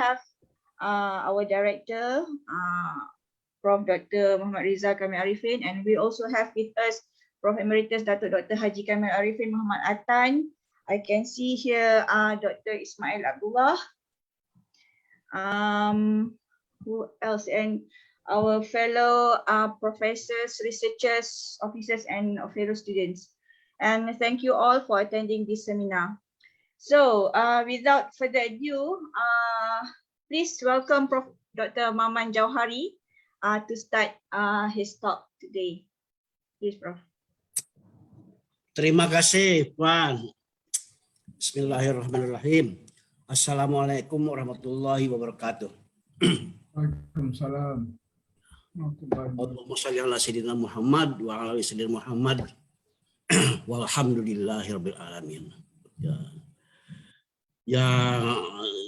have our director, Prof. Dr. Muhammad Rizal Kamil Arifin, and we also have with us Prof. Emeritus Dr. Haji Kamil Arifin Muhammad Atan. I can see here Dr. Ismail Abdullah. Who else? And our fellow professors, researchers, officers, and fellow students. And thank you all for attending this seminar. So without further ado, please welcome Prof. Dr. Maman Jauhari to start his talk today. Please, Prof. Terima kasih, Puan. Bismillahirrahmanirrahim. Assalamualaikum warahmatullahi wabarakatuh. Waalaikumsalam. Allahumma shalli ala sayyidina Muhammad wa ala ali sayyidina Muhammad. Walhamdulillahirabbil alamin. Ya,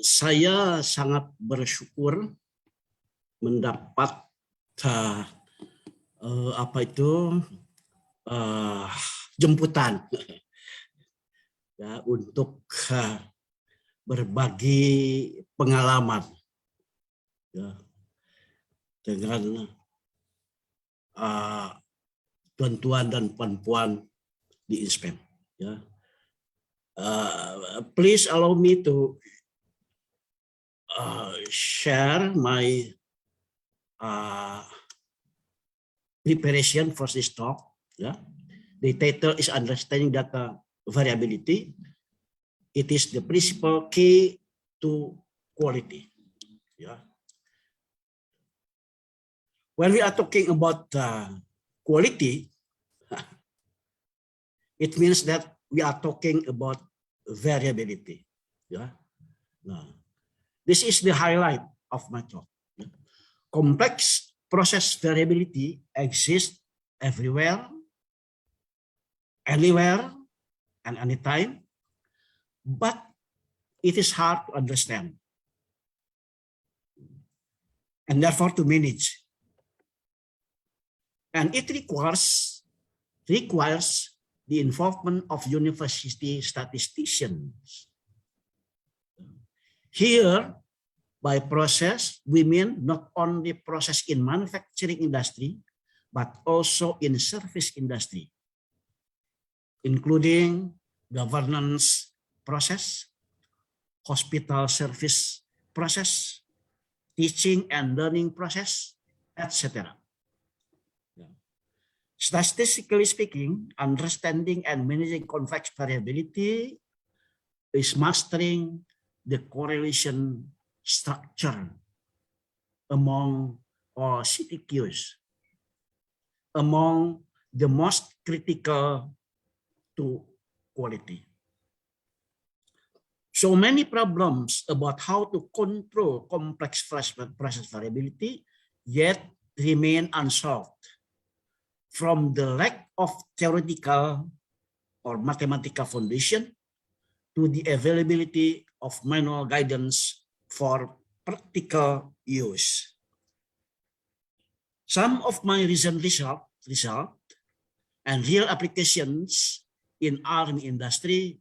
saya sangat bersyukur mendapat jemputan ya untuk berbagi pengalaman ya dengan tuan-tuan dan puan-puan di INSPEN ya. Please allow me to share my preparation for this talk. Yeah. The title is Understanding Data Variability. It is the principal key to quality. Yeah. When we are talking about quality, it means that we are talking about variability. Yeah. Now, this is the highlight of my talk. Complex process variability exists everywhere, anywhere, and anytime, but it is hard to understand and therefore to manage. And it requires the involvement of university statisticians. Here, by process, we mean not only process in manufacturing industry, but also in service industry, including governance process, hospital service process, teaching and learning process, etc. Statistically speaking, understanding and managing complex variability is mastering the correlation structure among all CTQs, among the most critical to quality. So many problems about how to control complex process variability yet remain unsolved, from the lack of theoretical or mathematical foundation to the availability of manual guidance for practical use. Some of my recent result and real applications in army industry,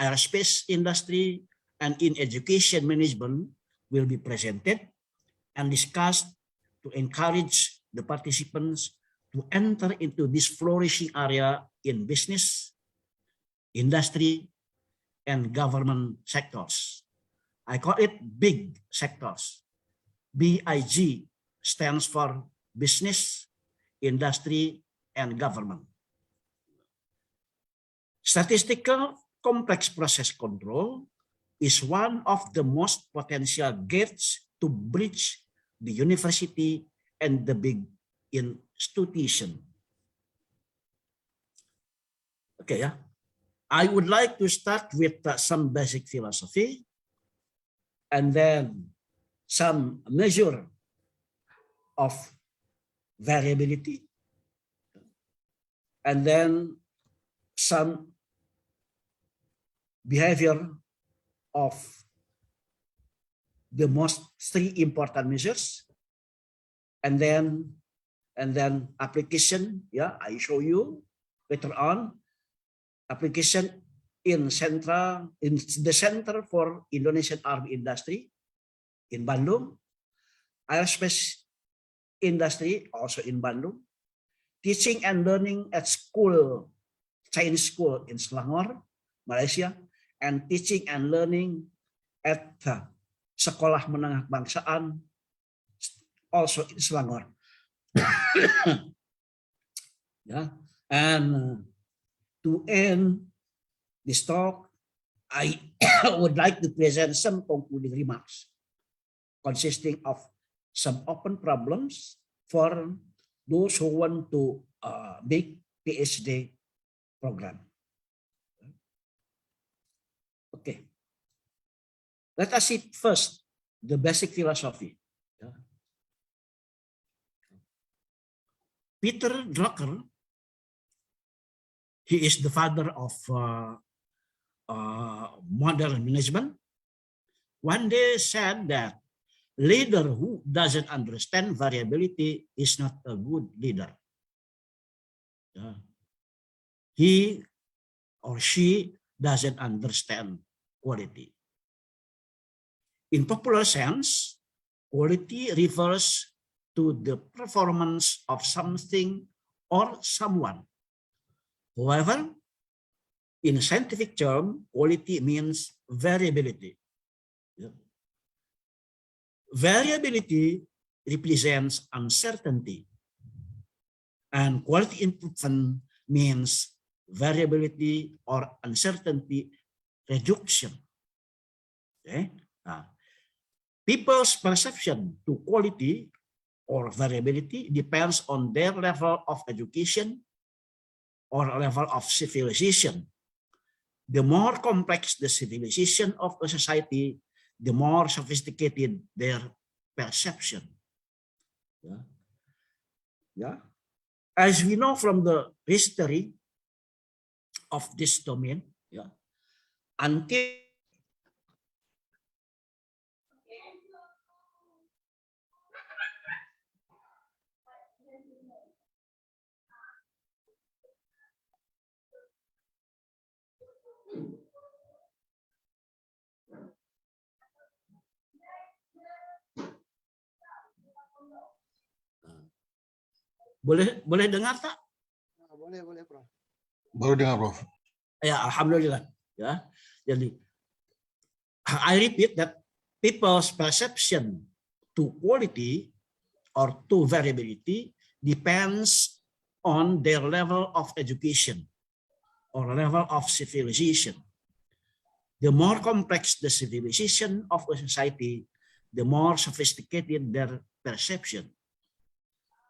aerospace industry, and in education management will be presented and discussed to encourage the participants to enter into this flourishing area in business, industry, and government sectors. I call it big sectors. BIG stands for business, industry, and government. Statistical complex process control is one of the most potential gates to bridge the university and the big institution. Okay, yeah. I would like to start with some basic philosophy and then some measure of variability and then some behavior of the most three important measures and then application. Yeah, I show you later on application in the Center for Indonesian Army Industry in Bandung, aerospace industry also in Bandung, teaching and learning at school, Chinese school in Selangor, Malaysia, and teaching and learning at Sekolah Menengah Bangsaan also in Selangor. Yeah, and to end this talk, I would like to present some concluding remarks consisting of some open problems for those who want to make PhD program. Okay, let us see first the basic philosophy. Peter Drucker, he is the father of modern management. One day said that leader who doesn't understand variability is not a good leader. He or she doesn't understand quality. In popular sense, quality refers to the performance of something or someone. However, in scientific term, quality means variability. Variability represents uncertainty, and quality improvement means variability or uncertainty reduction. Okay? People's perception to quality or variability depends on their level of education or level of civilization. The more complex the civilization of a society, the more sophisticated their perception. As we know from the history of this domain, until boleh dengar tak? Boleh, Prof. Baru dengar, Prof. Ya, alhamdulillah. Ya, jadi I repeat that people's perception to quality or to variability depends on their level of education or level of civilization. The more complex the civilization of a society, the more sophisticated their perception.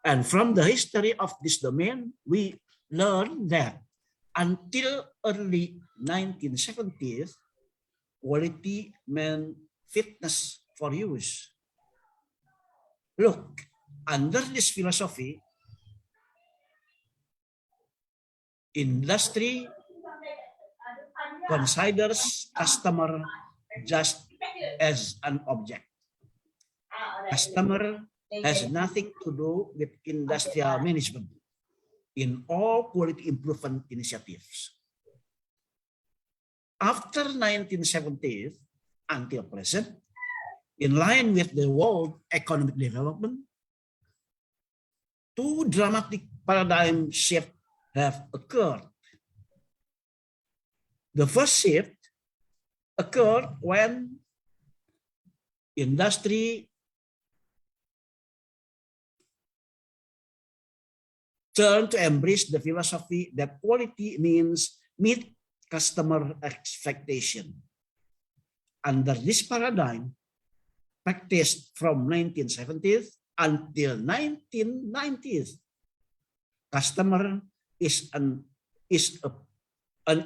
And from the history of this domain, we learn that until early 1970s, quality meant fitness for use. Look, under this philosophy, industry considers customer just as an object. Customer has nothing to do with industrial management in all quality improvement initiatives. After 1970s until present, in line with the world economic development, two dramatic paradigm shifts have occurred. The first shift occurred when industry turned to embrace the philosophy that quality means meet customer expectation. Under this paradigm, practiced from 1970s until 1990s, customer is an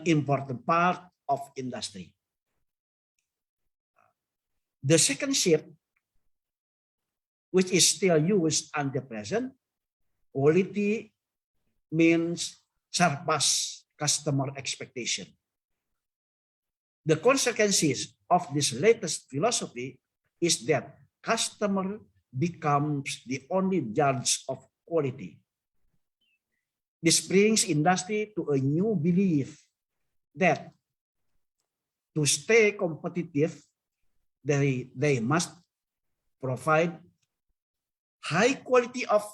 important part of industry. The second shift, which is still used until present, quality means surpass customer expectation. The consequences of this latest philosophy is that customer becomes the only judge of quality. This brings industry to a new belief that to stay competitive, they must provide high quality of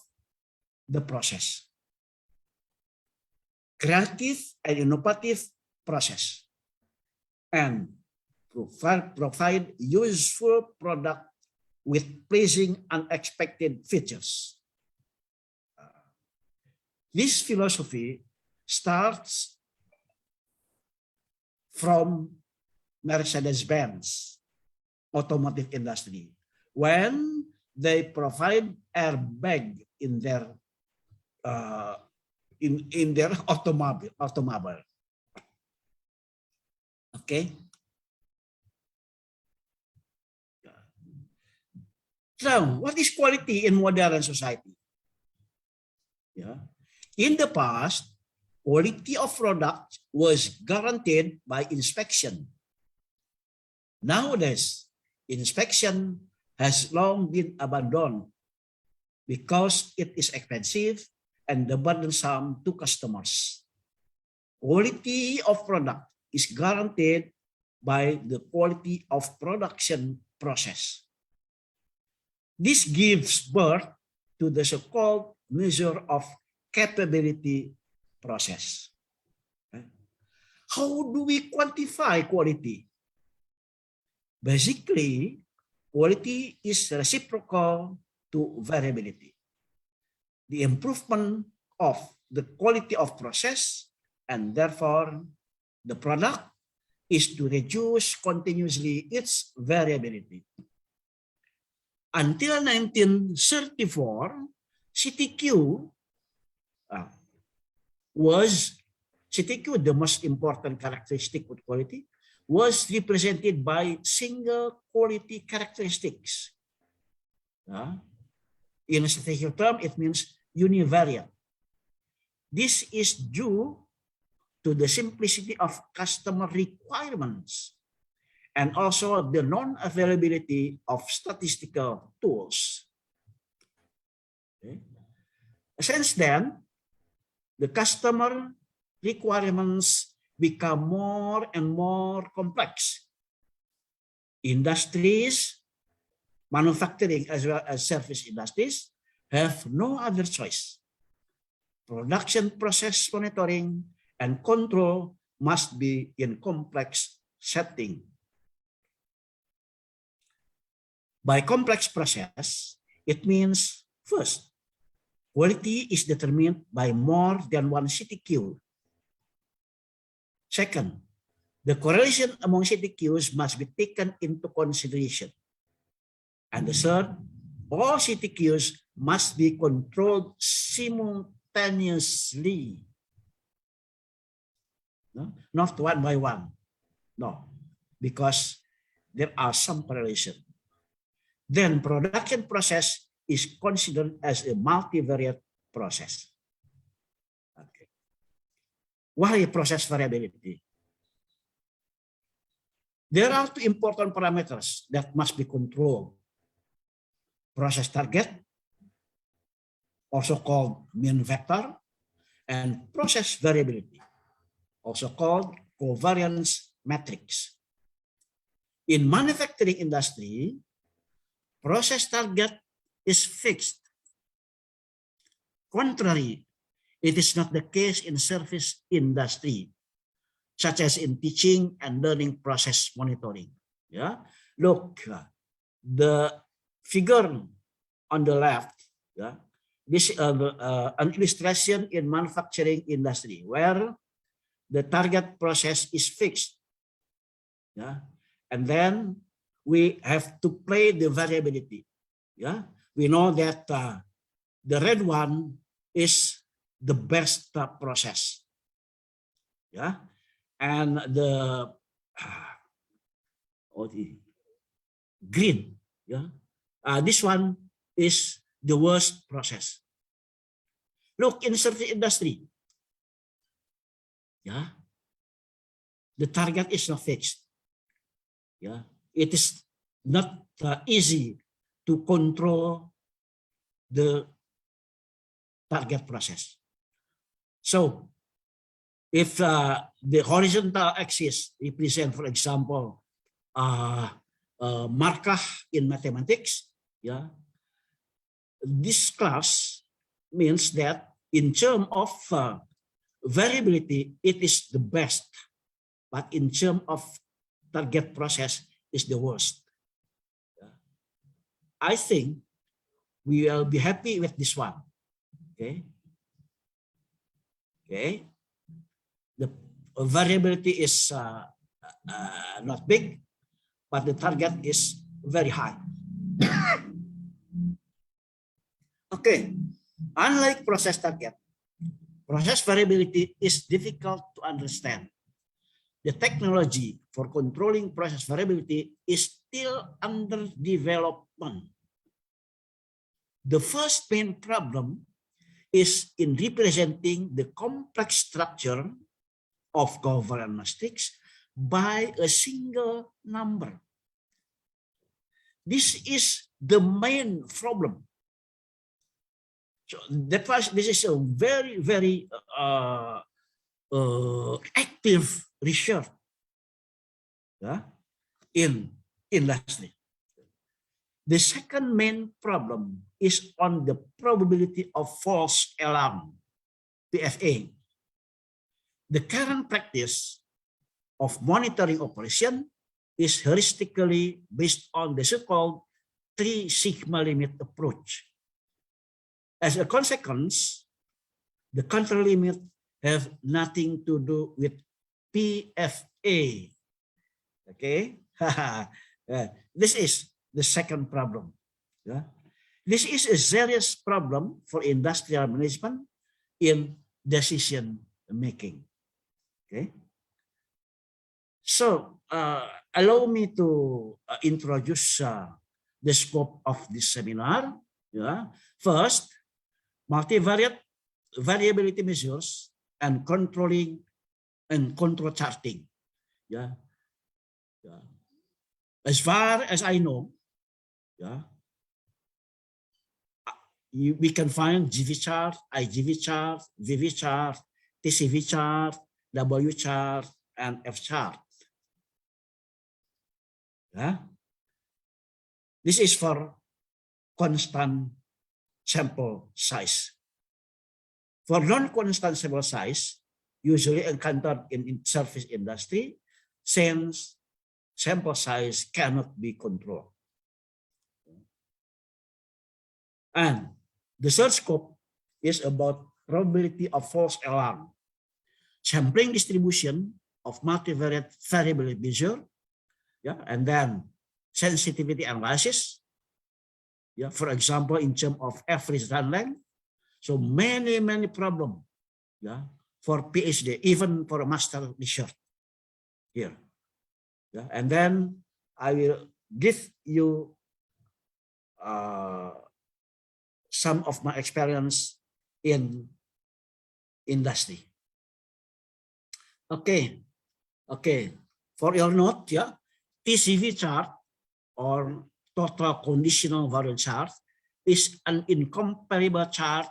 the process, creative and innovative process, and provide useful product with pleasing unexpected features. This philosophy starts from Mercedes-Benz automotive industry when they provide airbag in their automobile. Okay. So, what is quality in modern society? Yeah. In the past, quality of product was guaranteed by inspection. Nowadays, inspection has long been abandoned because it is expensive and burdensome to customers. Quality of product is guaranteed by the quality of production process. This gives birth to the so-called measure of capability process. How do we quantify quality? Basically, quality is reciprocal to variability. The improvement of the quality of process and therefore the product is to reduce continuously its variability. Until 1934, CTQ the most important characteristic of quality, was represented by single quality characteristics. In a statistical term, it means univariate. This is due to the simplicity of customer requirements and also the non-availability of statistical tools. Okay. Since then, the customer requirements become more and more complex. Industries, manufacturing as well as service industries, have no other choice. Production process monitoring and control must be in complex setting. By complex process, it means first, quality is determined by more than one CTQ. Second, the correlation among CTQs must be taken into consideration. And the third, all CTQs must be controlled simultaneously. No? Not one by one. No, because there are some correlation. Then production process is considered as a multivariate process. Okay. Why process variability? There are two important parameters that must be controlled. Process target, also called mean vector, and process variability, also called covariance matrix. In manufacturing industry, process target is fixed. Contrary, it is not the case in service industry, such as in teaching and learning process monitoring. Yeah, look, the figure on the left. Yeah, this an illustration in manufacturing industry where the target process is fixed. Yeah, and then we have to play the variability. Yeah, we know that the red one is the best process. Yeah, and the green. Yeah, this one is the worst process. Look, in service industry. Yeah, the target is not fixed. Yeah, it is not easy to control the target process. So, if the horizontal axis represent, for example, markah in mathematics, Yeah, this class means that in terms of variability, it is the best, but in terms of target process, is the worst. I think we will be happy with this one. Okay. Okay. The variability is not big, but the target is very high. Okay. Unlike process target, process variability is difficult to understand. The technology for controlling process variability is still under development. The first main problem is in representing the complex structure of covariant matrix by a single number. This is the main problem. So that was, this is a very, very active research in industry. The second main problem is on the probability of false alarm, PFA. The current practice of monitoring operation is heuristically based on the so-called 3 sigma limit approach. As a consequence, the control limit have nothing to do with PFA. Okay, this is the second problem. Yeah? This is a serious problem for industrial management in decision making. Okay, so allow me to introduce the scope of this seminar. Yeah? First, multivariate variability measures and controlling and control charting. Yeah. Yeah. As far as I know, yeah, we can find GV chart, IGV chart, VV chart, TCV chart, W chart, and F chart. Yeah. This is for constant sample size. For non-constant sample size, usually encountered in service industry, since sample size cannot be controlled. And the third scope is about probability of false alarm, sampling distribution of multivariate variability measure, yeah, and then sensitivity analysis, yeah, for example, in terms of average run length. So many problems, yeah, for PhD, even for a master research here. Yeah, and then I will give you some of my experience in industry. Okay, okay. For your note, yeah, TCV chart or total conditional variance chart is an incomparable chart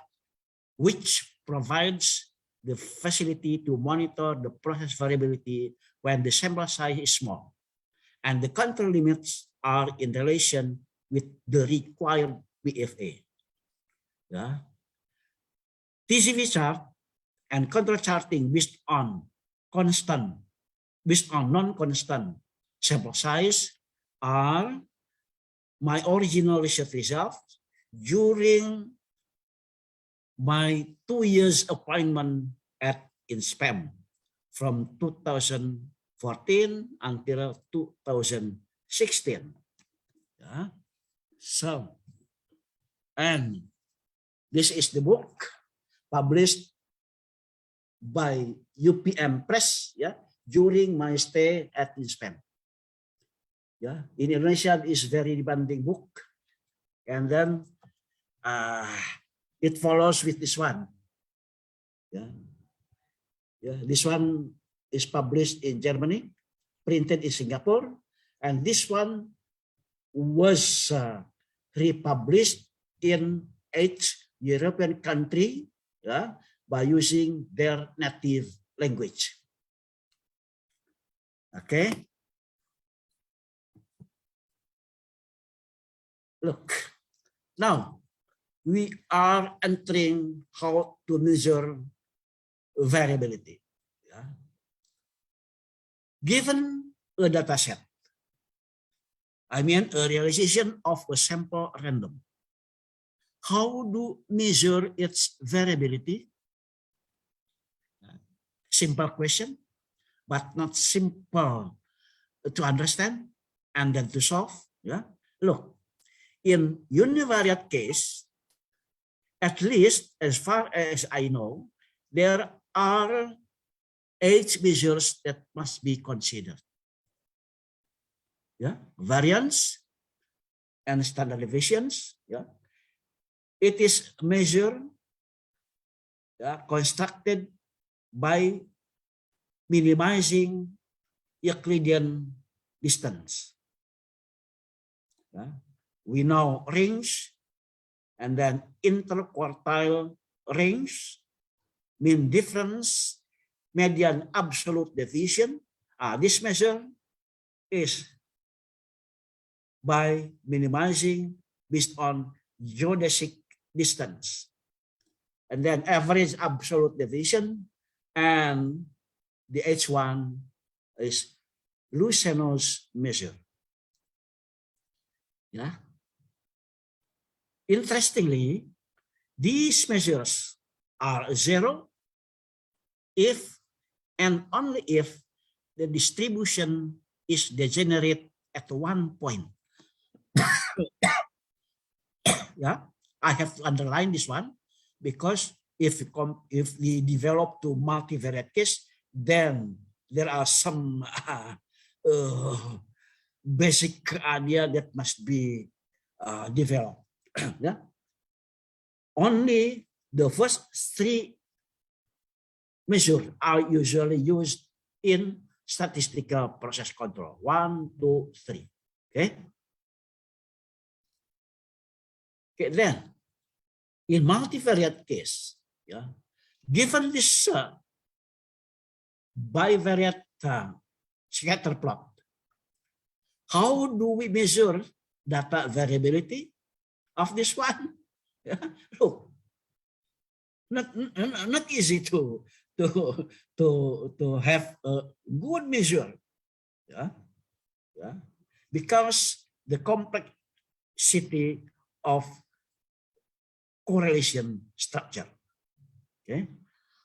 which provides the facility to monitor the process variability when the sample size is small and the control limits are in relation with the required PFA. Yeah. TCV chart and control charting based on non-constant sample size are my original research results during my 2 years appointment at INSPAM from 2014 until 2016. Yeah. So, and this is the book published by UPM Press, yeah, during my stay at INSPAM. Yeah, in Indonesia is very demanding book, and then it follows with this one. Yeah, yeah, this one is published in Germany, printed in Singapore, and this one was republished in 8 European countries, yeah, by using their native language. Okay. Look, Now, we are entering how to measure variability. Yeah. Given a data set, I mean a realization of a sample random, how do measure its variability? Simple question, but not simple to understand and then to solve. Yeah. Look, in univariate case, at least as far as I know, there are 8 measures that must be considered. Yeah, variance and standard deviations. Yeah, it is measured, constructed by minimizing Euclidean distance. Yeah. We know range and then interquartile range, mean difference, median absolute deviation. This measure is by minimizing based on geodesic distance. And then average absolute deviation, and the H1 is Luceno's measure. Yeah. Interestingly, these measures are 0 if and only if the distribution is degenerate at one point. Yeah, I have to underline this one because if we develop to multivariate case, then there are some basic idea that must be developed. Yeah, only the first 3 measures are usually used in statistical process control. 1, 2, 3. Okay. Okay, then in multivariate case, yeah, given this bivariate scatter plot, how do we measure data variability of this one? Yeah. Look, not easy to have a good measure. Yeah, yeah, because the complexity of correlation structure. Okay,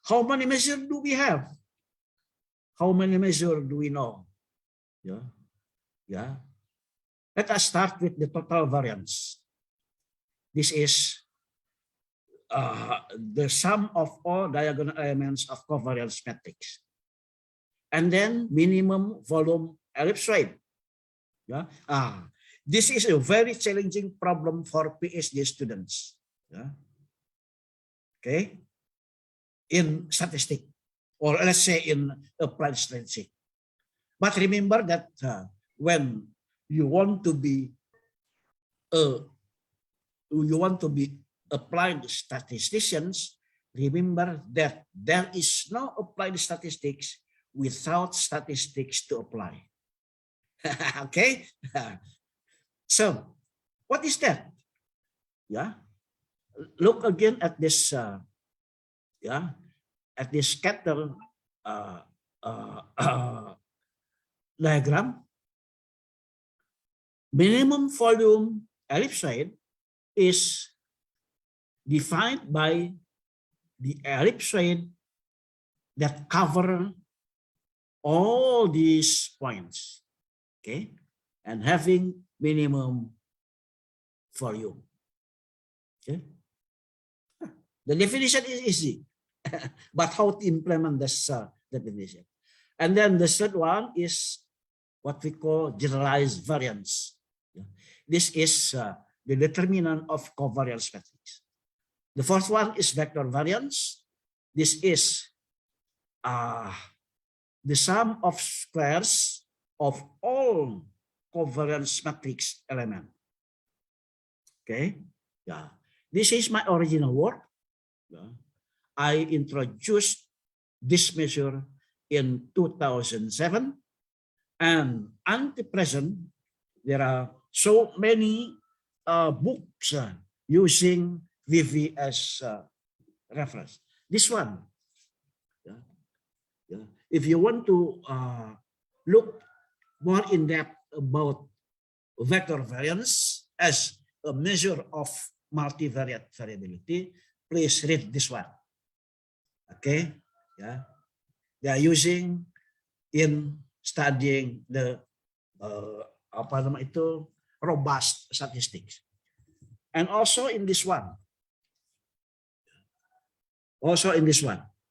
how many measures do we have? How many measures do we know? Yeah, yeah. Let us start with the total variance. This is the sum of all diagonal elements of covariance matrix. And then minimum volume ellipsoid. Yeah. This is a very challenging problem for PhD students. Yeah. Okay. In statistics, or let's say in applied statistics. But remember that when you want to be applied statisticians, remember that there is no applied statistics without statistics to apply. Okay. So what is that? Yeah. Look again at this. At this scatter diagram. Minimum volume ellipsoid is defined by the ellipsoid that cover all these points, okay, and having minimum volume. Okay, the definition is easy, but how to implement this definition? And then the third one is what we call generalized variance. This is the determinant of covariance matrix. The fourth one is vector variance. This is the sum of squares of all covariance matrix element. Okay, yeah. This is my original work. Yeah. I introduced this measure in 2007, and until present, there are so many books using VV as reference. This one, yeah, yeah. If you want to look more in depth about vector variance as a measure of multivariate variability, please read this one. Okay, yeah, they are using in studying the apa nama itu robust statistics, and also in this one,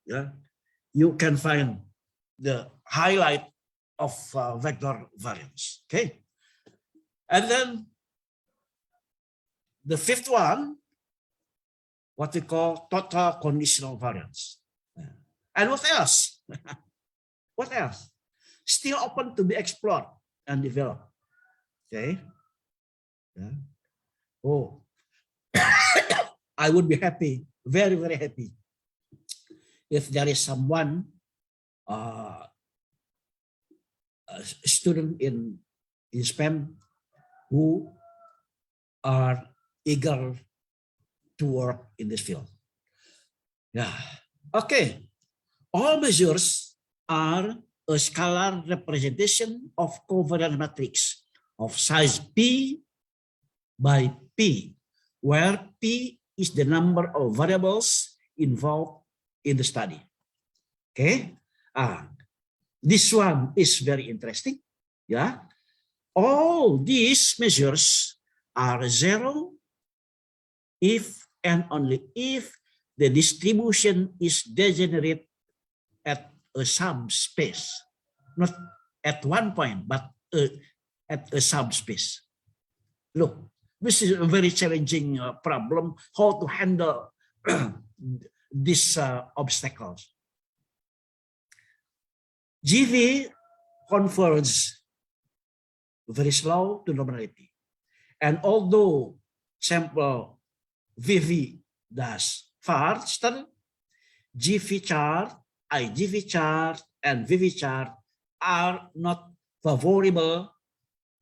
yeah, you can find the highlight of vector variance. Okay, and then the fifth one, what we call total conditional variance. And what else? What else? Still open to be explored and developed. Okay. Yeah. Oh, I would be happy, very, very happy, if there is someone, a student in SPEM who are eager to work in this field. Yeah. Okay. All measures are a scalar representation of covariance matrix of size P by P, where P is the number of variables involved in the study. Okay. This one is very interesting. Yeah. All these measures are zero if and only if the distribution is degenerate at a subspace, not at one point, but at a subspace. Look, this is a very challenging problem, how to handle these obstacles. GV converges very slow to normality. And although sample VV does faster, GV chart, IGV chart, and VV chart are not favorable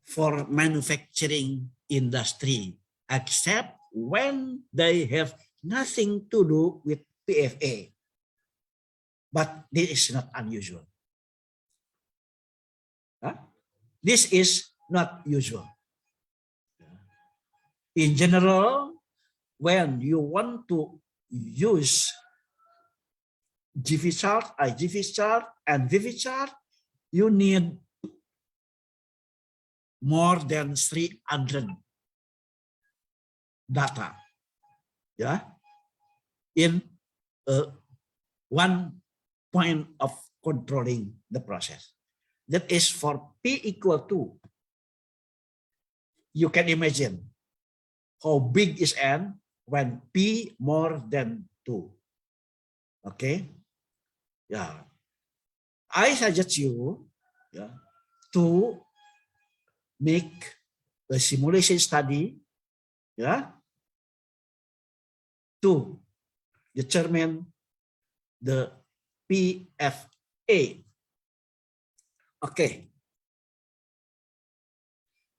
for manufacturing industry, except when they have nothing to do with PFA. But this is not unusual. Huh? This is not usual. In general, when you want to use GV chart, IGV chart, and VV chart, you need more than 300 data, yeah, in one point of controlling the process. That is for P equal to, you can imagine how big is N when P more than 2. Okay, yeah. I suggest you, yeah, to make a simulation study, yeah, to determine the PFA. Okay.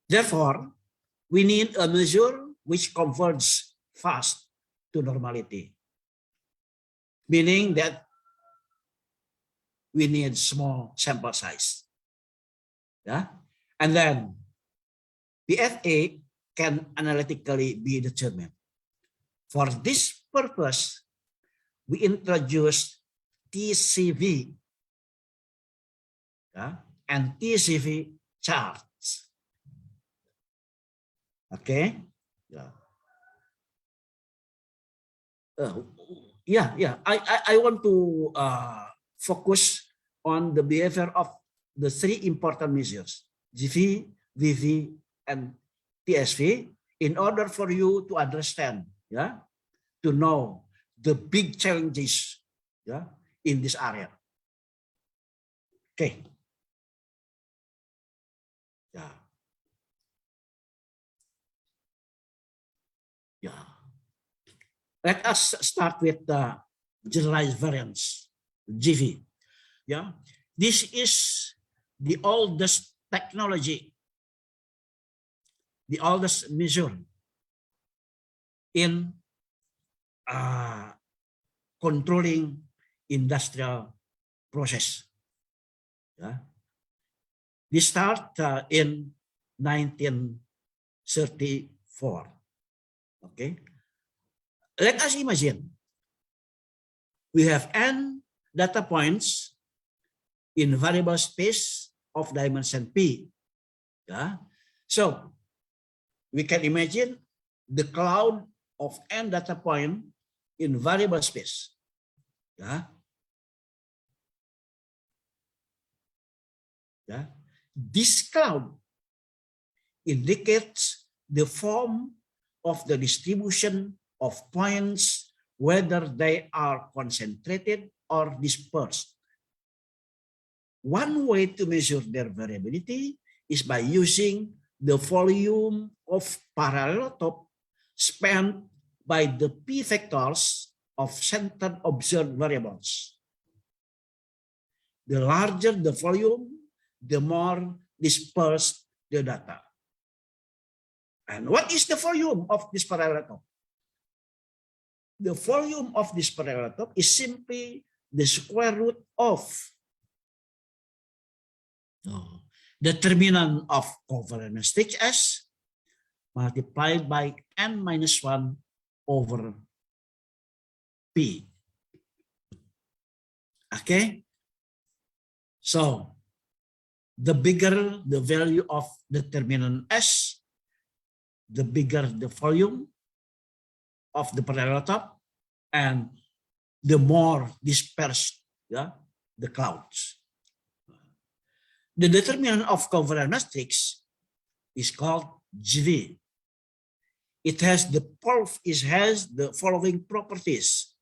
Therefore, we need a measure which converges fast to normality, meaning that we need small sample size. Yeah, and then PFA can analytically be determined. For this purpose, we introduced TCV, yeah, and TCV charts. Okay, yeah. Yeah. I want to focus on the behavior of the 3 important measures, GV, VV, and TSV, in order for you to understand, yeah, to know the big challenges, yeah, in this area. Okay. Yeah. Yeah. Let us start with the generalized variance, GV. Yeah. This is the oldest technology, the oldest measure in controlling industrial process. Yeah. This start in 1934. Okay. Let us imagine we have n data points in variable space of dimension p. Yeah. So we can imagine the cloud of n data point in variable space. Yeah. Yeah. This cloud indicates the form of the distribution of points, whether they are concentrated or dispersed. One way to measure their variability is by using the volume of parallelotope spanned by the p vectors of centered observed variables. The larger the volume, the more dispersed the data. And what is the volume of this parallelotope? The volume of this parallelotope is simply the square root of determinant of covariance matrix S multiplied by n minus 1 over P. Okay? So, the bigger the value of determinant S, the bigger the volume of the parallelotope, and the more dispersed the clouds. The determinant of covariance matrix is called GV. It has the following properties.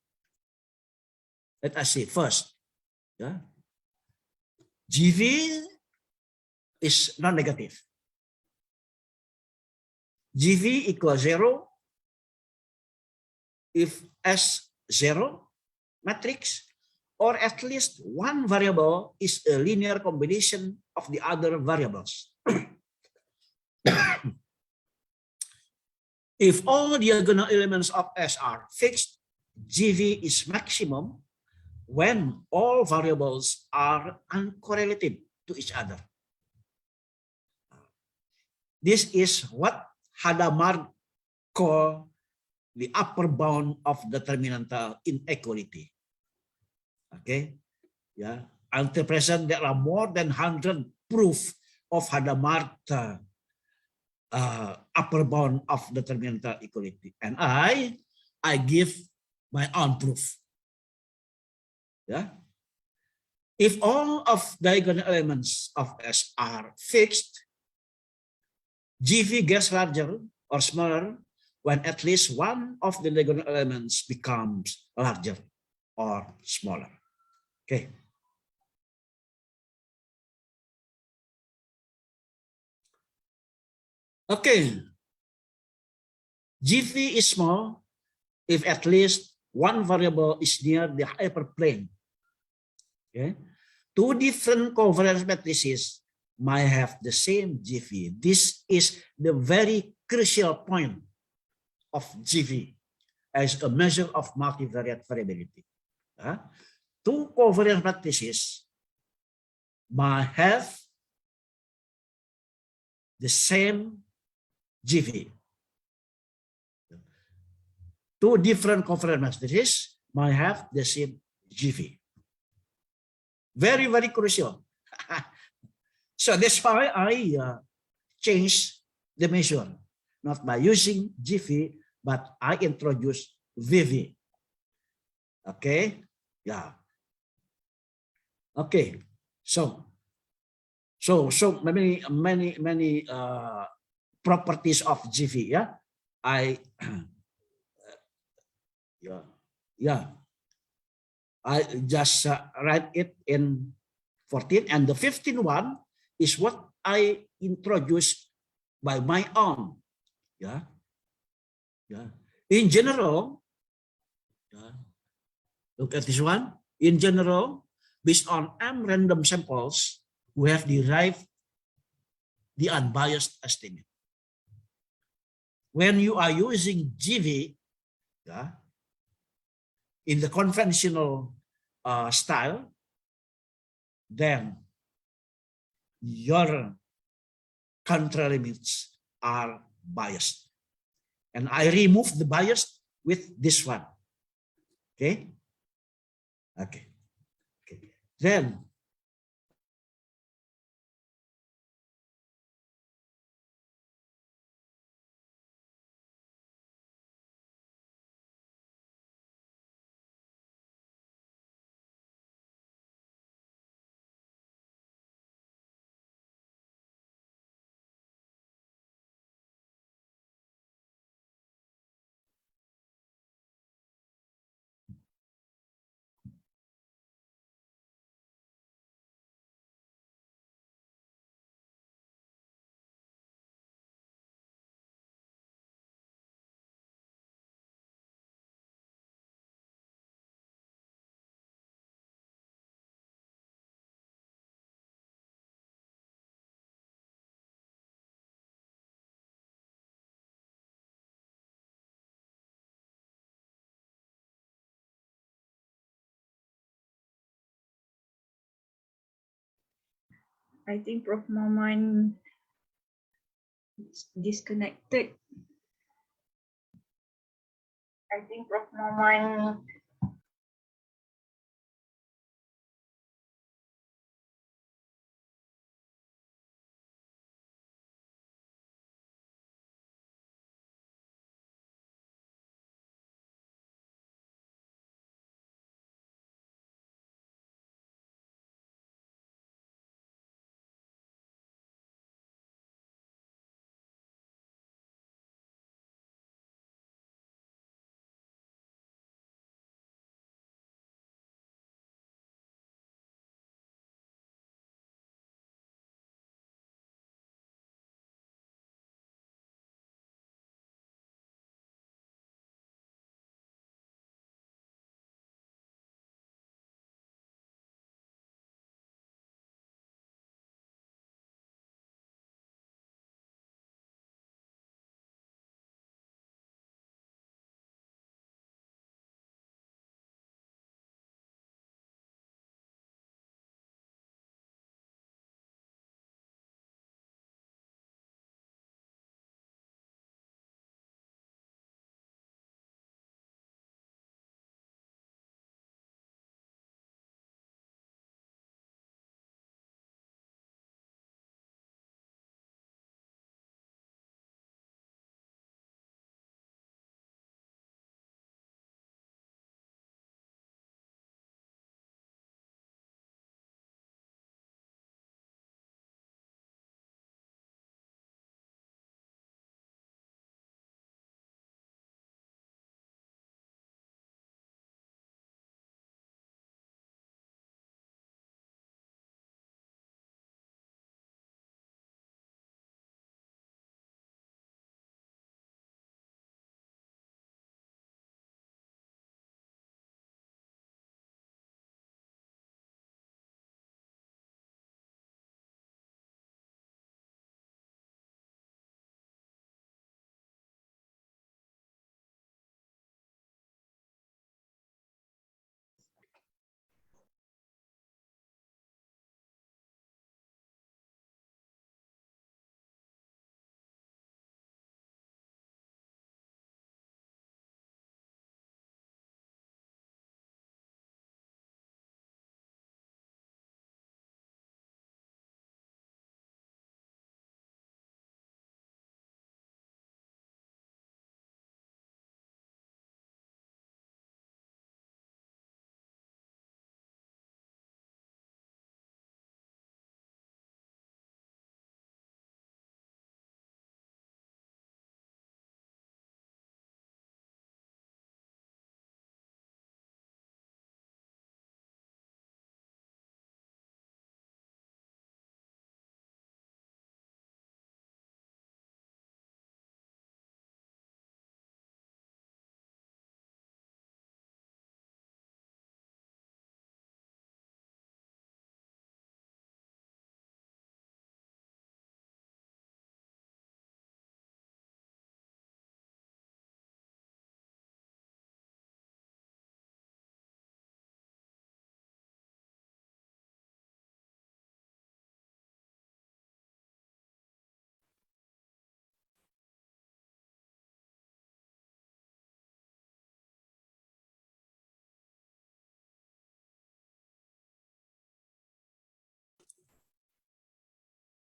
Let us see first. Yeah. GV is non-negative. GV equals 0 if S 0 matrix, or at least one variable is a linear combination of the other variables. If all diagonal elements of S are fixed, GV is maximum when all variables are uncorrelated to each other. This is what Hadamard called the upper bound of determinantal inequality. Okay, yeah. Until present, there are more than 100 proof of Hadamard upper bound of determinantal equality, and I give my own proof. Yeah. If all of diagonal elements of S are fixed, GV gets larger or smaller when at least one of the diagonal elements becomes larger or smaller. Okay. Okay. GV is small if at least one variable is near the hyperplane. Okay. Two different covariance matrices might have the same GV. This is the very crucial point of GV as a measure of multivariate variability. Two covariance matrices might have the same GV. Two different covariance matrices might have the same GV. Very, very crucial. So that's why I changed the measure, not by using GV, but I introduced VV. Okay, yeah. Okay, so many properties of GV. Yeah, I just write it in 14, and the 15 one is what I introduced by my own. Yeah. In general, look at this one. In general, based on M random samples, we have derived the unbiased estimate. When you are using GV, Yeah. In the conventional style, then your control limits are biased. And I remove the bias with this one. Okay. Okay. Okay. Then I think Prof. Maman is disconnected. I think Prof. Maman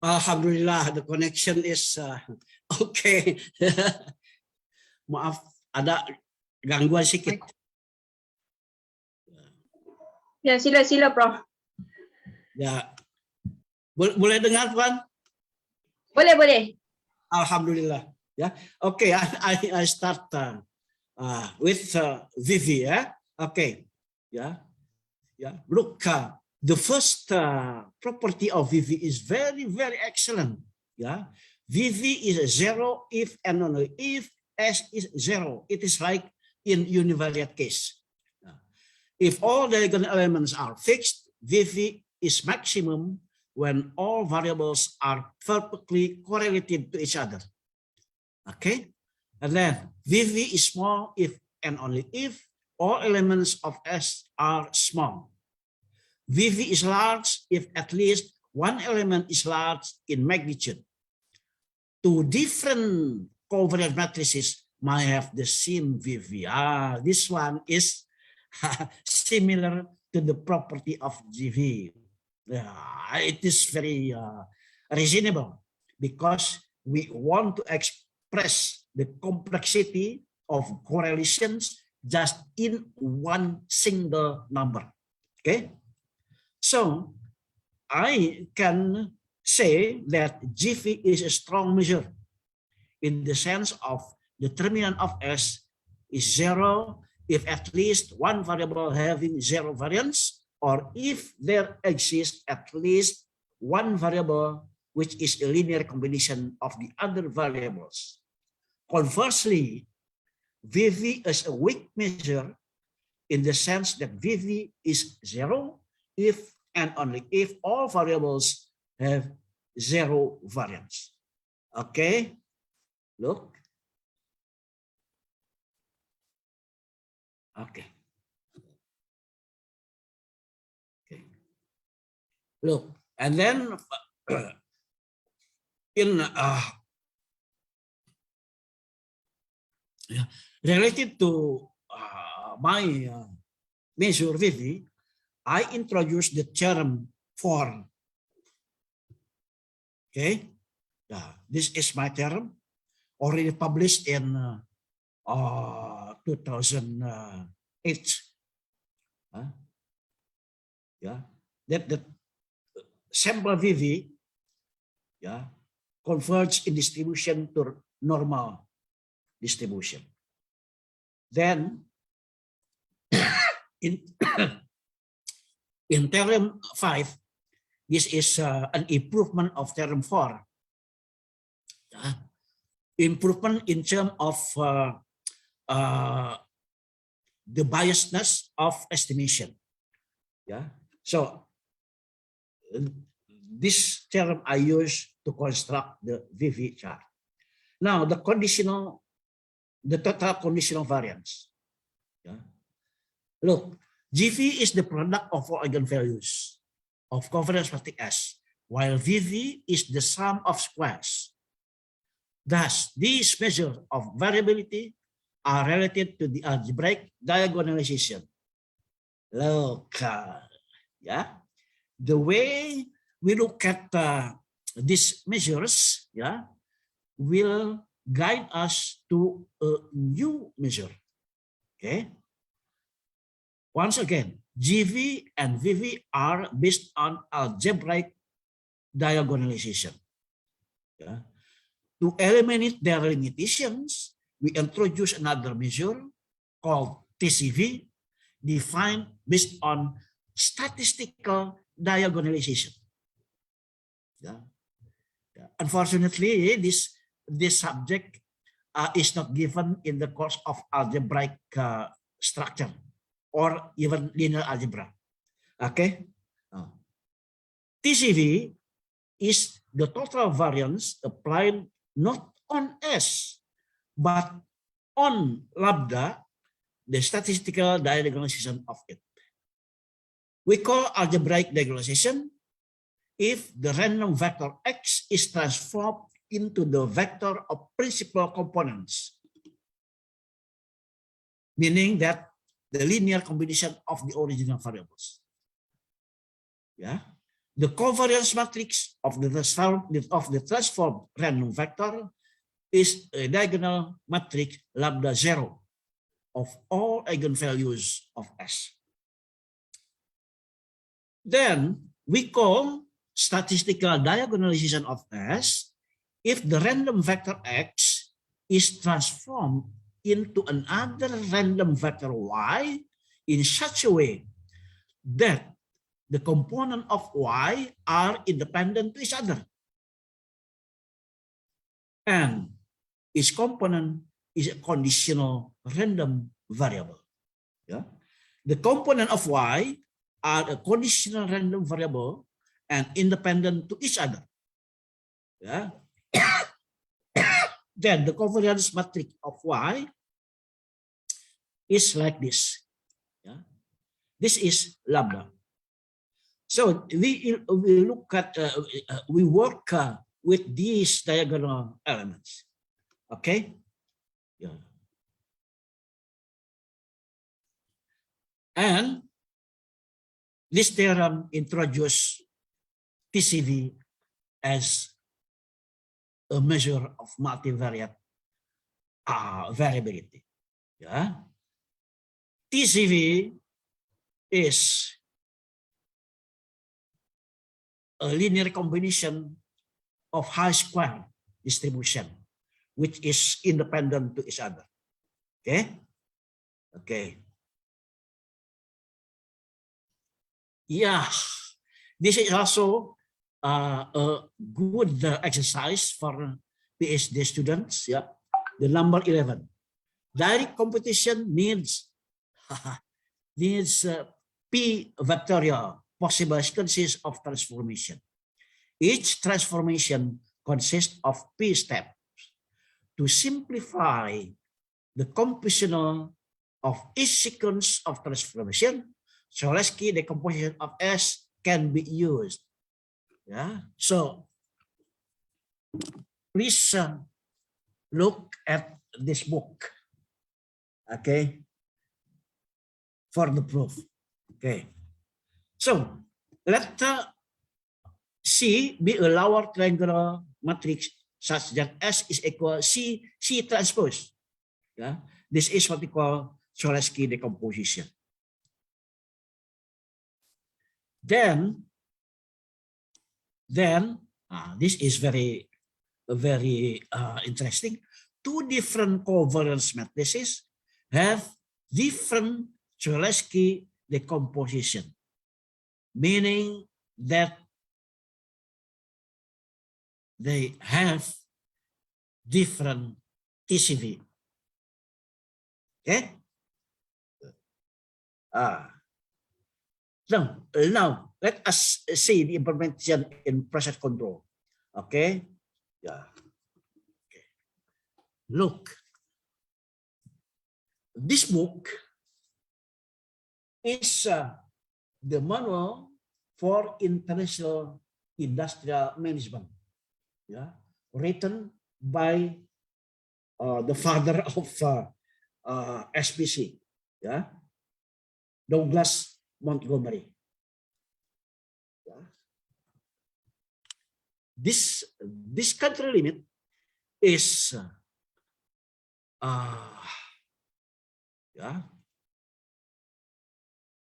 Alhamdulillah, the connection is okay. Maaf, ada gangguan sedikit. Ya, sila Prof. Ya, boleh dengar Puan? Boleh. Alhamdulillah. Ya, okay. I start with Vivi. Yeah, okay. Yeah. Look, the first property of Vivi is very, very excellent. Yeah, Vivi is a zero if and only if S is zero. It is like in univariate case. If all diagonal elements are fixed, Vivi is maximum when all variables are perfectly correlated to each other. Okay, and then Vivi is small if and only if all elements of S are small. Vivi is large if at least one element is large in magnitude. Two different covariance matrices might have the same Vivi. This one is similar to the property of GV. It is very reasonable because we want to express the complexity of correlations just in one single number. Okay, so I can say that GV is a strong measure in the sense of the determinant of S is zero if at least one variable having zero variance, or if there exists at least one variable which is a linear combination of the other variables. Conversely, VV is a weak measure in the sense that VV is zero if and only if all variables have zero variance. Okay, look. Okay. Look, and then in related to my measure VV, I introduced the term for. Okay, this is my term already published in 2008. That sample VV converge in distribution to normal distribution. Then in in theorem 5, this is an improvement of theorem 4. Improvement in terms of the biasness of estimation. So this term I use to construct the VV chart. Now the total conditional variance. Look, GV is the product of all eigenvalues of covariance matrix S, while VV is the sum of squares. Thus, these measures of variability are related to the algebraic diagonalization. Look, the way we look at these measures, will guide us to a new measure. Okay. Once again, GV and VV are based on algebraic diagonalization. To eliminate their limitations, we introduce another measure called TCV, defined based on statistical diagonalization. Unfortunately, this subject is not given in the course of algebraic structure or even linear algebra. Okay. TCV is the total variance applied not on S, but on lambda, the statistical diagonalization of it. We call algebraic diagonalization if the random vector X is transformed into the vector of principal components, meaning that the linear combination of the original variables. the covariance matrix of the transformed random vector is a diagonal matrix lambda 0 of all eigenvalues of S. Then we call statistical diagonalization of S if the random vector X is transformed into another random vector Y in such a way that the component of Y are independent to each other, and each component is a conditional random variable. Yeah? The component of Y are a conditional random variable and independent to each other. Yeah? Then the covariance matrix of Y is like this. Yeah? This is lambda. So we look at, we work with these diagonal elements. Okay? Yeah. And this theorem introduced TCV as a measure of multivariate variability. Yeah? TCV is a linear combination of high-square distribution, which is independent to each other. Okay? Okay. Yeah, this is also a good exercise for PhD students. Yeah, the number 11. Direct competition needs P vectorial possible sequences of transformation. Each transformation consists of P steps. To simplify the compositional of each sequence of transformation, Cholesky decomposition of S can be used. Yeah. So please look at this book. Okay. For the proof. Okay. So let C be a lower triangular matrix such that S is equal C transpose. Yeah. This is what we call Cholesky decomposition. Then this is very interesting. Two different covariance matrices have different Cholesky decomposition, meaning that they have different TCV. Okay? Now let us see the implementation in process control. Okay? Yeah. Okay. Look, this book is the manual for international industrial management. Yeah, written by the father of SPC. Yeah, Douglas Montgomery. Yeah. This country limit is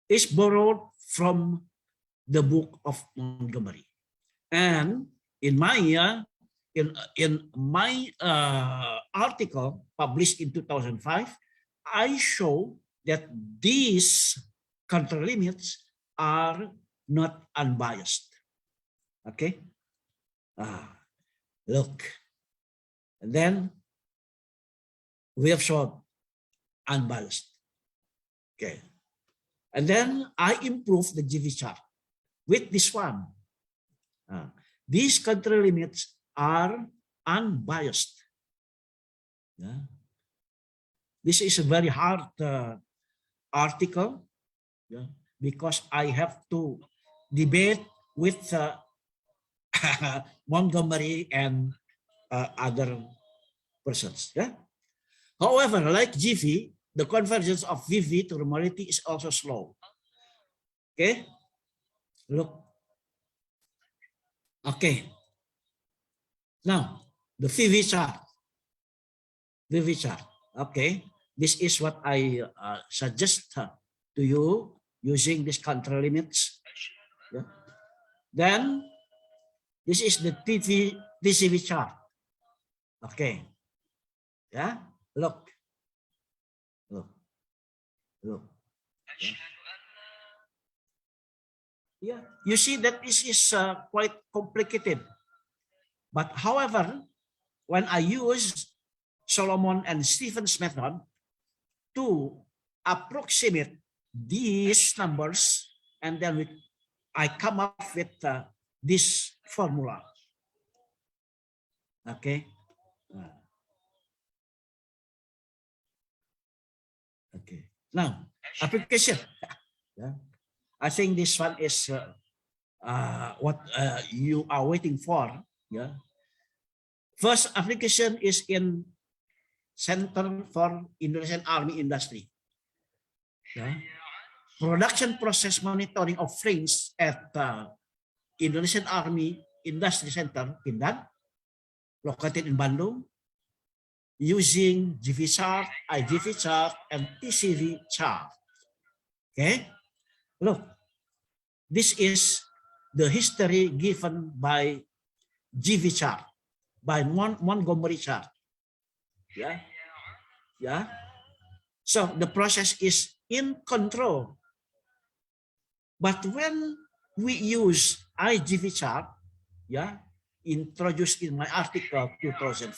is borrowed from the book of Montgomery, and in my article published in 2005, I show that these control limits are not unbiased. Okay. Look, and then we have shown unbiased. Okay. And then I improve the GV chart with this one. These control limits are unbiased. Yeah. This is a very hard article, yeah, because I have to debate with Montgomery and other persons. Yeah. However, like GV, the convergence of VV to normality is also slow. Okay, look, Okay. Now, the VV chart. VV chart. Okay. This is what I suggest to you using this control limits. Yeah. Then, this is the TCV chart. Okay. Yeah. Look. Look. Look. Yeah. Yeah. You see that this is quite complicated. But however, when I use Solomon and Stephen's method to approximate these numbers, and then I come up with this formula. Okay. Okay. Now, application. Yeah. I think this one is what you are waiting for. Yeah. First application is in Center for Indonesian Army Industry. Yeah. Production process monitoring of frames at Indonesian Army Industry Center, Pindad, located in Bandung, using GV chart, IGV chart, and TCV chart. Okay, look, this is the history given by GV chart, by Montgomery chart. Yeah, yeah. So the process is in control. But when we use IGV chart, yeah, introduced in my article 2005,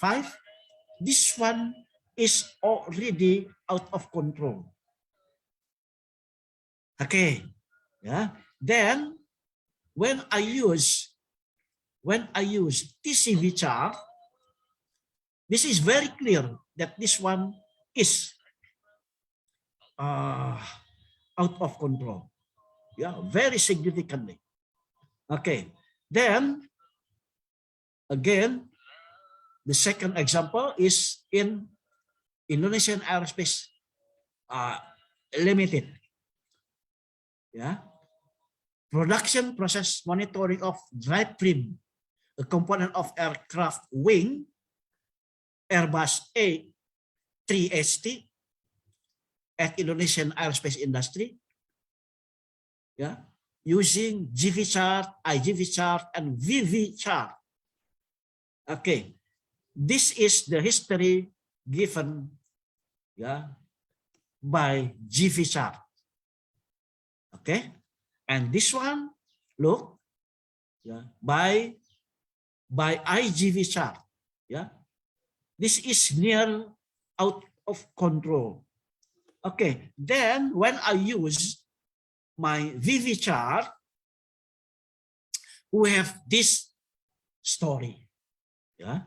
this one is already out of control. Okay, yeah. Then when I use TCV chart, this is very clear that this one is out of control. Yeah, very significantly. Okay, then again, the second example is in Indonesian Aerospace Limited. Yeah, production process monitoring of drive frame, a component of aircraft wing, Airbus A380 at Indonesian Aerospace Industry. Yeah, using GV chart, IGV chart, and VV chart. Okay, this is the history given, yeah, by GV chart. Okay, and this one, look, yeah, by IGV chart. Yeah, this is near out of control. Okay, then when I use my VV chart, we have this story. Yeah,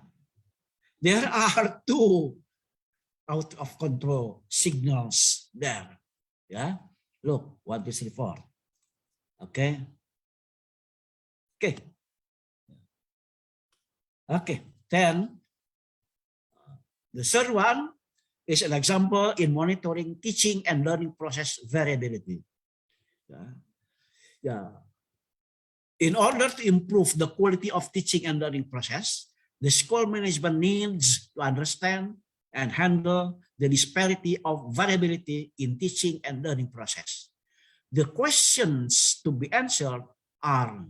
there are two out of control signals there. Yeah, look, 1, 2, 3, 4. Okay. Okay. Okay. Then the third one is an example in monitoring teaching and learning process variability. Yeah. Yeah. In order to improve the quality of teaching and learning process, the school management needs to understand and handle the disparity of variability in teaching and learning process. The questions to be answered are: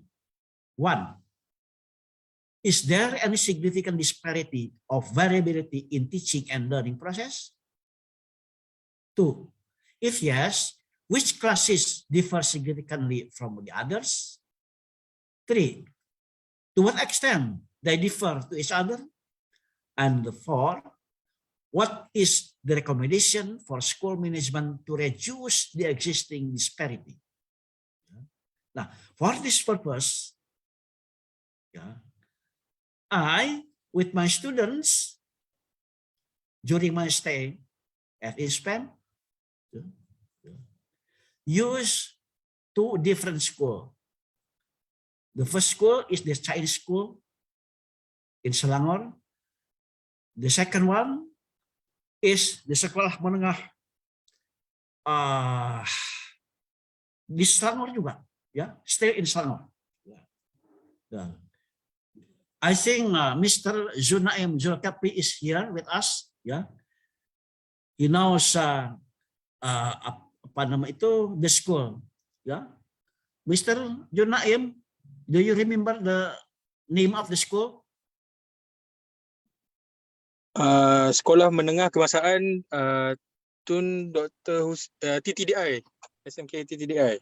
1, is there any significant disparity of variability in teaching and learning process? 2, if yes, which classes differ significantly from the others? 3, to what extent they differ to each other? And 4, what is the recommendation for school management to reduce the existing disparity? Now, for this purpose, I, with my students, during my stay at ISPEN, use 2 different schools. The first school is the Chinese school in Selangor. The second one is the sekolah menengah di Selangor juga, ya, still in Selangor. I think Mr. Zunaim Zulkapli is here with us. Yeah, he knows apa nama itu the school. Yeah, Mr. Zunaim, do you remember the name of the school? Sekolah Menengah Kebangsaan Tun Dr. TTDI, SMK TTDI.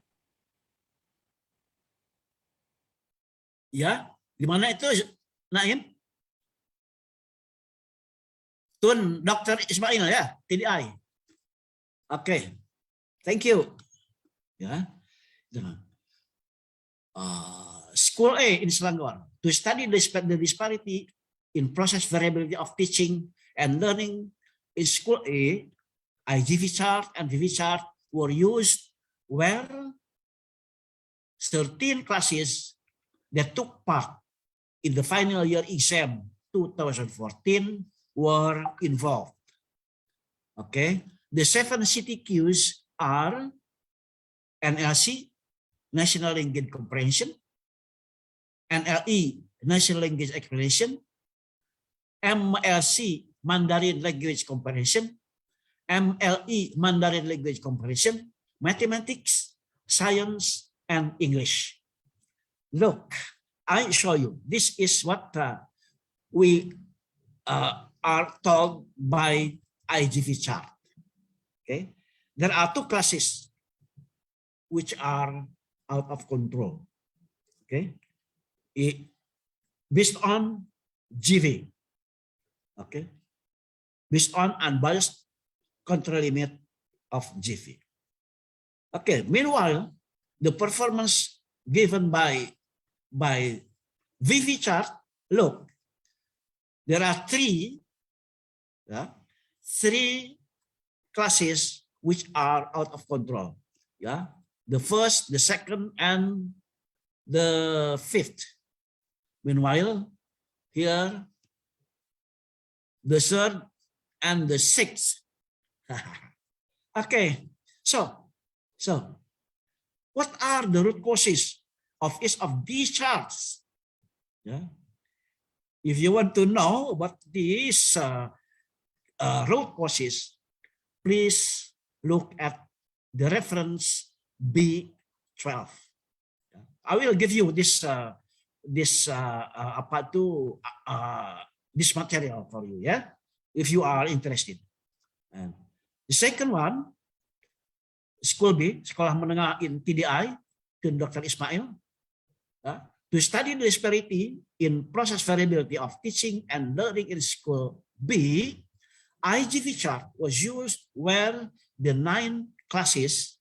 Ya, di mana itu Naim? Tun Dr. Ismail ya, TDI. Oke, thank you. Ya, School A in Selangor to study the disparity in process variability of teaching and learning. In School A, IGV chart and VV chart were used where 13 classes that took part in the final year exam 2014 were involved. Okay, the 7 CTQs are NLC, National Language Comprehension, NLE, National Language Explanation, MLC, Mandarin Language Comprehension, MLE, Mandarin Language Comprehension, Mathematics, Science, and English. Look, I show you. This is what we are told by IGV chart. Okay, there are 2 classes which are out of control. Okay, based on GV. Okay, based on unbiased control limit of GV. Okay, meanwhile, the performance given by VV chart, look, there are 3 classes which are out of control. Yeah, the first, the second, and the 5th. Meanwhile, here, the 3rd and the 6th. Okay, so what are the root causes of each of these charts? Yeah, if you want to know what these root causes, please look at the reference B12. I will give you this this material for you, yeah, if you are interested. And the second one, School B, Sekolah Menengah in TDI, Tun Dr. Ismail, to study the disparity in process variability of teaching and learning in School B, IGV chart was used where the 9 classes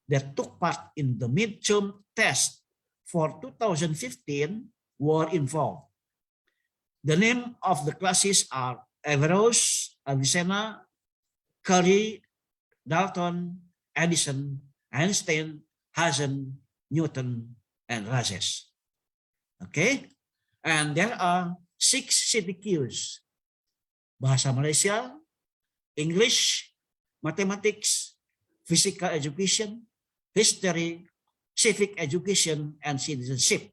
that took part in the midterm test for 2015 were involved. The name of the classes are Averroes, Avicenna, Curry, Dalton, Edison, Einstein, Hazen, Newton, and Razes. Okay, and there are 6 CTQs: Bahasa Malaysia, English, Mathematics, Physical Education, History, Civic Education, and Citizenship.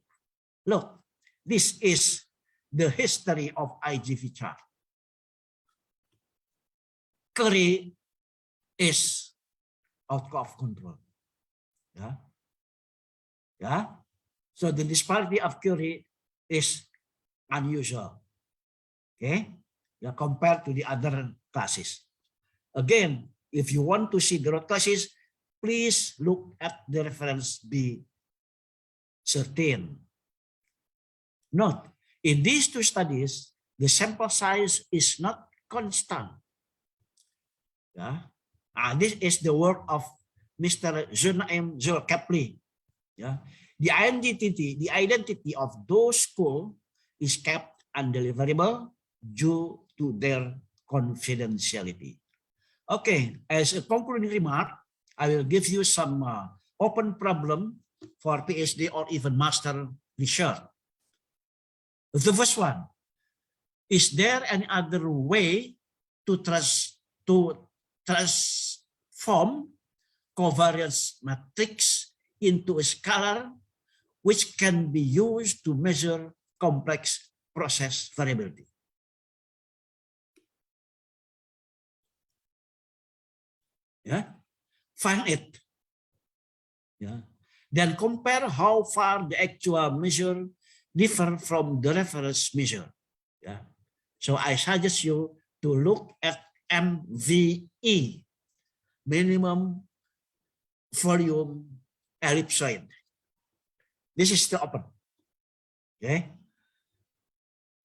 Look, this is the history of IGV chart. Curry is out of control. Yeah. So the disparity of Curry is unusual. Okay. Yeah, compared to the other classes. Again, if you want to see the root classes, please look at the reference B13. Note, in these 2 studies, the sample size is not constant. Yeah. This is the work of Mr. Zunaim Zulkapli. Yeah. The identity of those schools is kept undeliverable due to their confidentiality. Okay, as a concluding remark, I will give you some open problem for PhD or even master research. The first one, is there any other way to transform covariance matrix into a scalar which can be used to measure complex process variability. Yeah, find it. Yeah, then compare how far the actual measure differ from the reference measure. Yeah, so I suggest you to look at MVE, minimum volume ellipsoid. This is the open. Okay.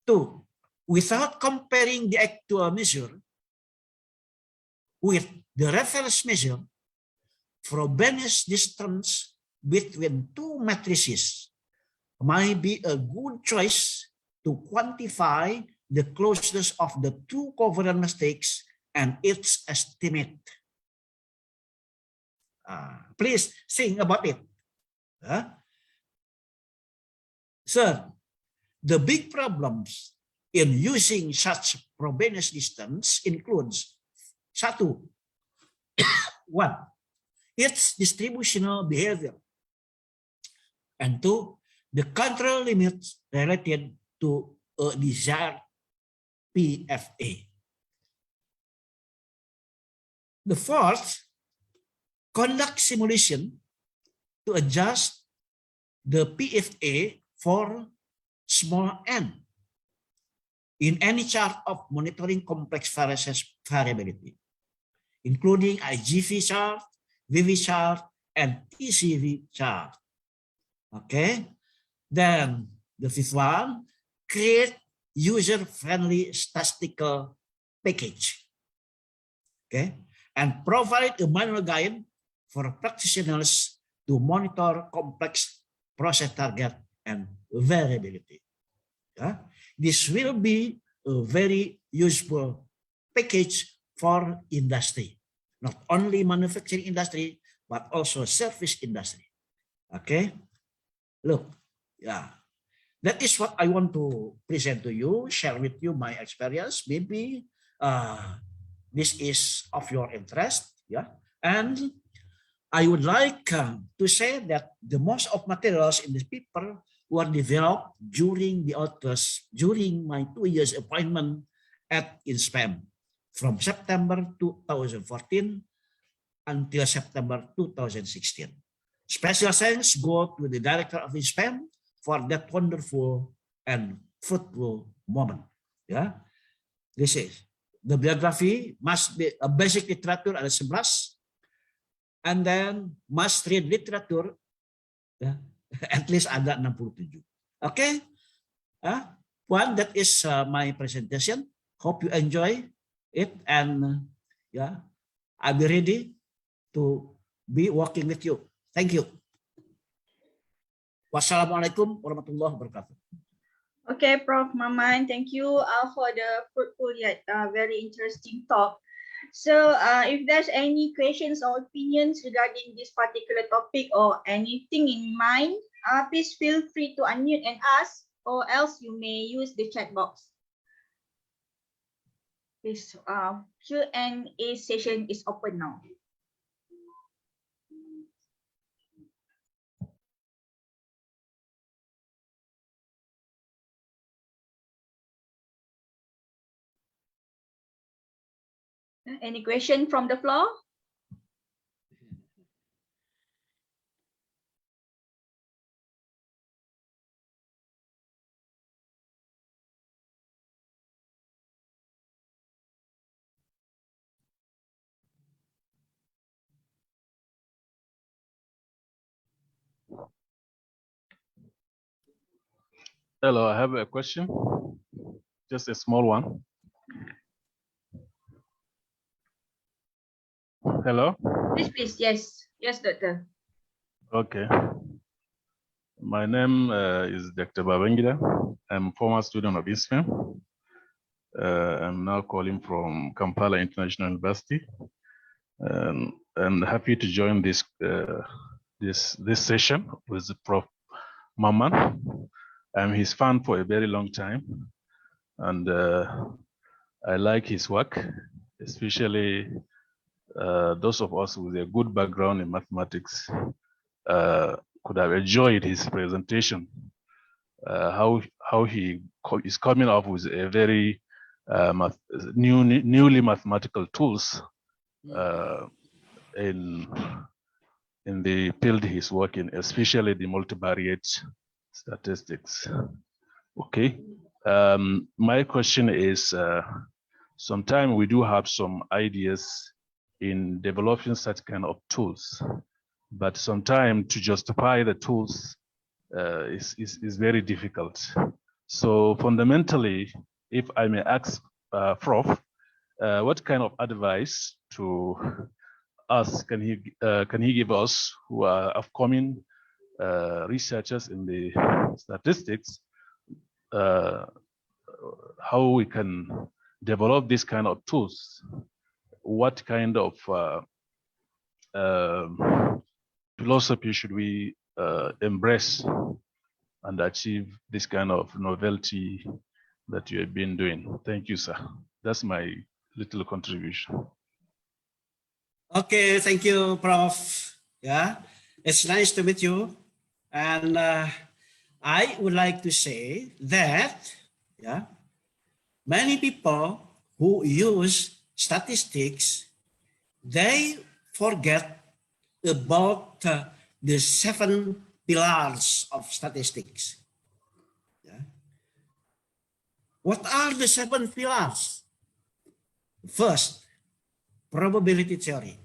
2, without comparing the actual measure with the reference measure, Frobenius distance between two matrices might be a good choice to quantify the closeness of the two covariance mistakes and its estimate. Please think about it. Sir, the big problems in using such Frobenius distance includes satu, one, its distributional behavior, and two, the control limits related to a desired PFA. The fourth, conduct simulation to adjust the PFA for small n in any chart of monitoring complex variability, including IGV chart, VV chart, and TCV chart. Okay, then the fifth one, create user-friendly statistical package. Okay, and provide a manual guide for practitioners to monitor complex process target and variability. Yeah? This will be a very useful package for industry, not only manufacturing industry, but also service industry. Okay, look, yeah, that is what I want to present to you, share with you my experience. Maybe this is of your interest, yeah, and I would like to say that the most of materials in this paper were developed during the authors, during my 2 years appointment at INSPAM from September 2014 until September 2016. Special thanks go to the director of INSPAM for that wonderful and fruitful moment. Yeah, this is the bibliography must be a basic literature ada 11, and then must read literature, ya, at least ada 67. Okay, one, that is my presentation. Hope you enjoy it, and yeah, I'll be ready to be working with you. Thank you. Wassalamualaikum warahmatullahi wabarakatuh. Okay, Prof. Maman, thank you for the fruitful yet very interesting talk. So if there's any questions or opinions regarding this particular topic or anything in mind, please feel free to unmute and ask, or else you may use the chat box. This Q&A session is open now. Any question from the floor? Hello, I have a question, just a small one. Hello? Please, yes, doctor. Okay. My name is Dr. Babangida. I'm a former student of ISFAM. I'm now calling from Kampala International University. I'm happy to join this this session with Prof. Maman. I'm his fan for a very long time, and I like his work, especially those of us with a good background in mathematics could have enjoyed his presentation. how he is coming up with a very newly mathematical tools in the field he's working, especially the multivariate statistics. Okay. My question is, sometimes we do have some ideas in developing such kind of tools, but sometimes to justify the tools is very difficult. So fundamentally, if I may ask Prof, what kind of advice to us can he give us who are upcoming researchers in the statistics, how we can develop this kind of tools? What kind of philosophy should we embrace and achieve this kind of novelty that you have been doing? Thank you, sir. That's my little contribution. Okay, thank you, Prof. Yeah, it's nice to meet you. And I would like to say that, yeah, many people who use statistics, they forget about the 7 pillars of statistics. Yeah. What are the 7 pillars? First, probability theory.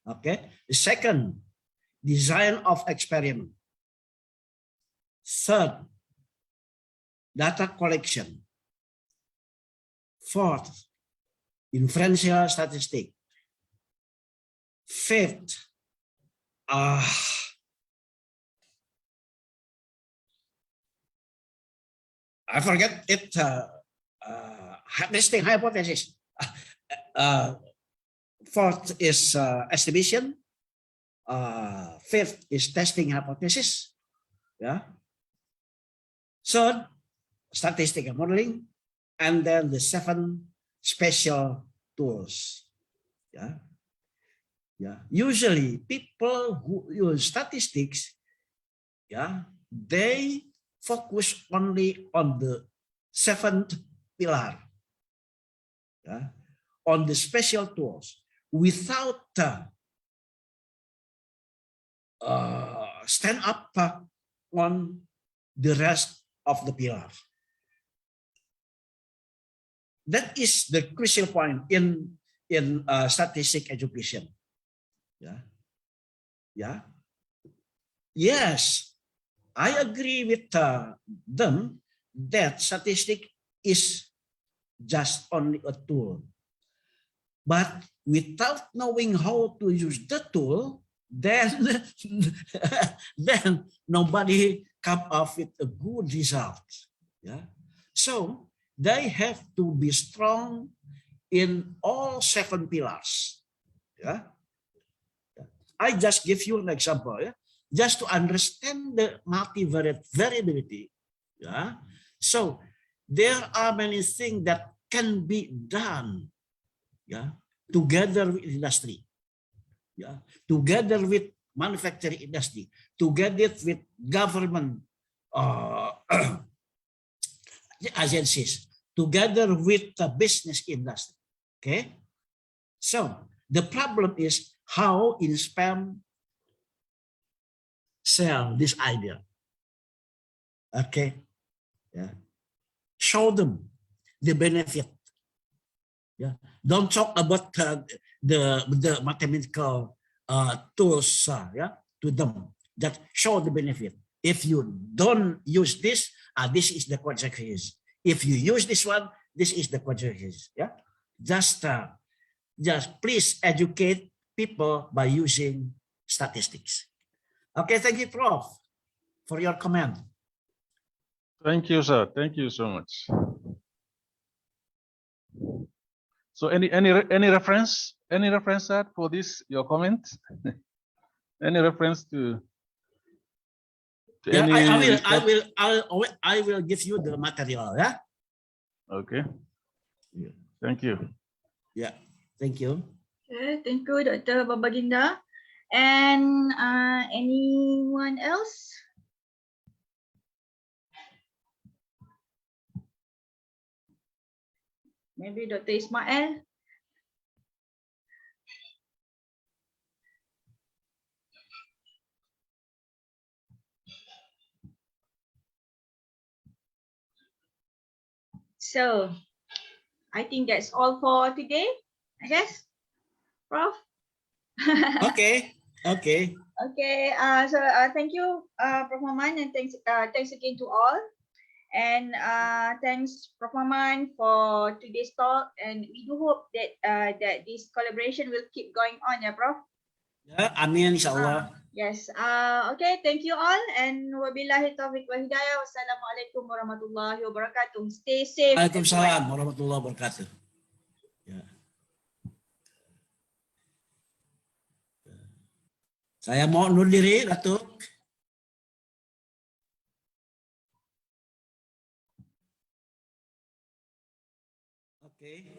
Okay. The second, design of experiment. Third, data collection. Fourth, inferential statistics. Fifth, I forget it, testing hypothesis. Fourth is estimation. Fifth is testing hypothesis. Yeah. Third, statistical modeling, and then the 7 special tools. Yeah. Yeah. Usually, people who use statistics, yeah, they focus only on the 7th pillar. Yeah, on the special tools, without stand up on the rest of the pillars. That is the crucial point in statistic education. Yeah, yeah, yes, I agree with them that statistic is just only a tool. But without knowing how to use the tool, then, then nobody come up with a good result. Yeah. So they have to be strong in all 7 pillars. Yeah. I just give you an example. Yeah? Just to understand the multivariate variability. Yeah. So there are many things that can be done, yeah, together with industry, yeah, together with manufacturing industry, together with government agencies, together with the business industry. Okay, so the problem is how in spam sell this idea. Okay, yeah, show them the benefit. Yeah, don't talk about the mathematical tools, yeah, to them that show the benefit. If you don't use this, this is the consequences. If you use this one, this is the consequences. Yeah, just please educate people by using statistics. Okay, thank you, Prof, for your comment. Thank you, sir. Thank you so much. So any reference sir, for this your comment? Any reference to Yeah, any I will give you the material. Yeah. Okay. Yeah. Thank you. Yeah. Thank you. Okay, thank you, Dr. Babaginda. And anyone else? Maybe Dr. Ismail. So I think that's all for today, I guess, Prof. Okay. Okay. Okay, thank you, Prof. Maman, and thanks again to all. And thanks, Prof. Maman, for today's talk. And we do hope that that this collaboration will keep going on, yeah, Prof. Ya, amin insyaallah. Yes. Okay, thank you all. And wabillahi taufiq wa hidayah. Wassalamualaikum warahmatullahi wabarakatuh. Stay safe. Waalaikumsalam warahmatullahi wabarakatuh. Ya. Saya mau undur diri, Datuk. Oke.